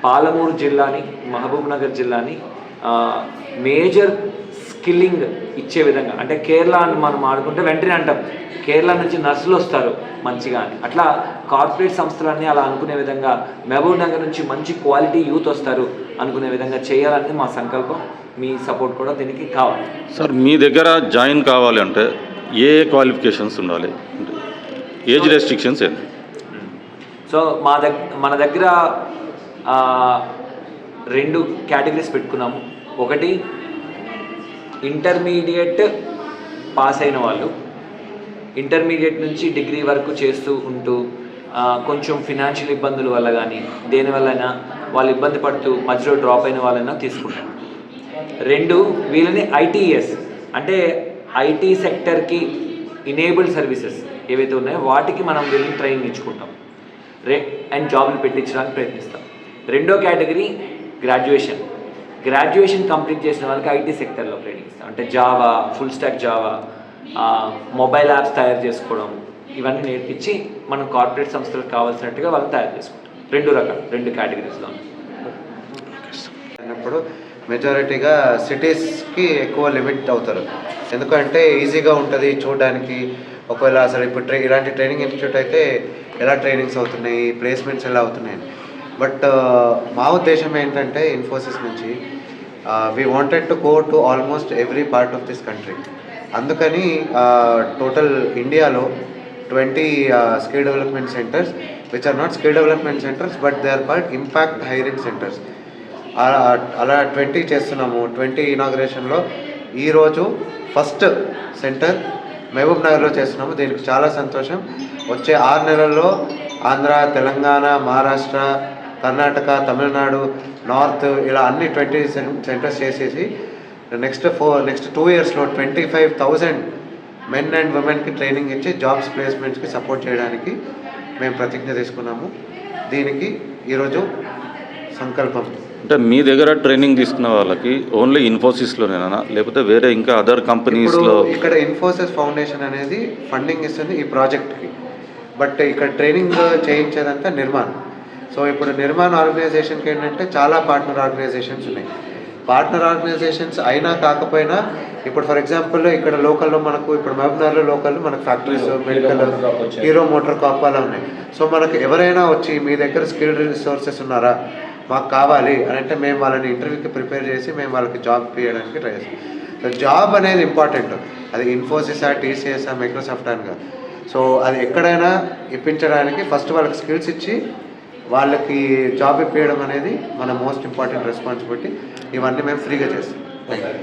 పాలమూరు జిల్లాని, మహబూబ్ నగర్ జిల్లాని మేజర్ స్కిల్లింగ్ ఇచ్చే విధంగా, అంటే కేరళ అని మనం ఆడుకుంటే వెంటనే అంటాం కేరళ నుంచి నర్సులు వస్తారు మంచిగా అని, అట్లా కార్పొరేట్ సంస్థలన్నీ అలా అనుకునే విధంగా మహబూబ్ నగర్ నుంచి మంచి క్వాలిటీ యూత్ వస్తారు అనుకునే విధంగా చేయాలని మా సంకల్పం. మీ సపోర్ట్ కూడా దీనికి కావాలి. సార్, మీ దగ్గర జాయిన్ కావాలి అంటే ఏ క్వాలిఫికేషన్స్ ఉండాలి, ఏజ్ రెస్ట్రిక్షన్స్ ఏంటి? సో మన దగ్గర 2 కేటగిరీస్ పెట్టుకున్నాము. ఒకటి ఇంటర్మీడియట్ పాస్ అయిన వాళ్ళు, ఇంటర్మీడియట్ నుంచి డిగ్రీ వరకు చేస్తూ ఉంటూ కొంచెం ఫినాన్షియల్ ఇబ్బందుల వల్ల కానీ దేనివల్లైనా వాళ్ళు ఇబ్బంది పడుతూ మధ్యలో డ్రాప్ అయిన వాళ్ళైనా తీసుకుంటాం. 2 వీళ్ళని ITES అంటే ఐటీ సెక్టర్కి ఇనేబుల్డ్ సర్వీసెస్ ఏవైతే ఉన్నాయో వాటికి మనం వీళ్ళని ట్రైనింగ్ ఇచ్చుకుంటాం అండ్ జాబ్లు పెట్టించడానికి ప్రయత్నిస్తాం. 2వ కేటగిరీ గ్రాడ్యుయేషన్ కంప్లీట్ చేసిన వాళ్ళకి ఐటీ సెక్టర్లో ట్రైనింగ్ ఇస్తాం. అంటే Java, full stock Java, mobile apps తయారు చేసుకోవడం, ఇవన్నీ నేర్పించి మనం కార్పొరేట్ సంస్థలకు కావాల్సినట్టుగా వాళ్ళని తయారు చేసుకుంటాం. 2 కేటగిరీస్లో అన్నప్పుడు మెజారిటీగా సిటీస్కి ఎక్కువ లిమిట్ అవుతారు. ఎందుకంటే ఈజీగా ఉంటుంది చూడడానికి. ఒకవేళ అసలు ఇప్పుడు ఇలాంటి ట్రైనింగ్ ఇన్స్టిట్యూట్ అయితే ఎలా ట్రైనింగ్స్ అవుతున్నాయి, ప్లేస్మెంట్స్ ఎలా అవుతున్నాయి. బట్ మా ఉద్దేశం ఏంటంటే ఇన్ఫోసిస్ నుంచి we wanted to go to almost every part of this country. అందుకని టోటల్ ఇండియాలో 20 skill development centres which are not skill development centres but they are called impact hiring centres. అలా 20 చేస్తున్నాము. 20 ఇనాగ్రేషన్లో ఈరోజు ఫస్ట్ సెంటర్ మహబూబ్ నగర్లో చేస్తున్నాము. దీనికి చాలా సంతోషం. వచ్చే 6 నెలల్లో ఆంధ్ర, తెలంగాణ, మహారాష్ట్ర, కర్ణాటక, తమిళనాడు, నార్త్ ఇలా అన్ని 20 సెంటర్స్ చేసేసి నెక్స్ట్ 2 ఇయర్స్లో 25,000 మెన్ అండ్ ఉమెన్కి ట్రైనింగ్ ఇచ్చి జాబ్స్ ప్లేస్మెంట్స్కి సపోర్ట్ చేయడానికి మేము ప్రతిజ్ఞ తీసుకున్నాము. దీనికి ఈరోజు సంకల్పం. అంటే మీ దగ్గర ట్రైనింగ్ తీసుకున్న వాళ్ళకి ఓన్లీ ఇన్ఫోసిస్లోనేనా, లేకపోతే వేరే ఇంకా అదర్ కంపెనీస్లో? ఇక్కడ ఇన్ఫోసిస్ ఫౌండేషన్ అనేది ఫండింగ్ ఇస్తుంది ఈ ప్రాజెక్ట్కి. బట్ ఇక్కడ ట్రైనింగ్ చేయించేదంతా నిర్మాణ్. సో ఇప్పుడు నిర్మాణ్ ఆర్గనైజేషన్కి ఏంటంటే చాలా పార్ట్నర్ ఆర్గనైజేషన్స్ ఉన్నాయి. పార్ట్నర్ ఆర్గనైజేషన్స్ అయినా కాకపోయినా ఇప్పుడు ఫర్ ఎగ్జాంపుల్ ఇక్కడ లోకల్లో మనకు ఇప్పుడు మహబూబ్నగర్లో లోకల్లో మనకు factories, medical, hero motor Corp అలా ఉన్నాయి. సో మనకు ఎవరైనా వచ్చి మీ దగ్గర స్కిల్డ్ రిసోర్సెస్ ఉన్నారా, మాకు కావాలి అని అంటే మేము వాళ్ళని ఇంటర్వ్యూకి ప్రిపేర్ చేసి మేము వాళ్ళకి జాబ్ ఇవ్వడానికి ట్రై చేస్తాం. సో జాబ్ అనేది ఇంపార్టెంట్. అది ఇన్ఫోసిసా, టీసీఎస్ఆ, మైక్రోసాఫ్ట్ అని కాదు. సో అది ఎక్కడైనా ఇప్పించడానికి ఫస్ట్ వాళ్ళకి స్కిల్స్ ఇచ్చి వాళ్ళకి జాబ్ ఇప్పించడం అనేది మన మోస్ట్ ఇంపార్టెంట్ రెస్పాన్సిబిలిటీ. ఇవన్నీ మేము ఫ్రీగా చేస్తాం. Thank you.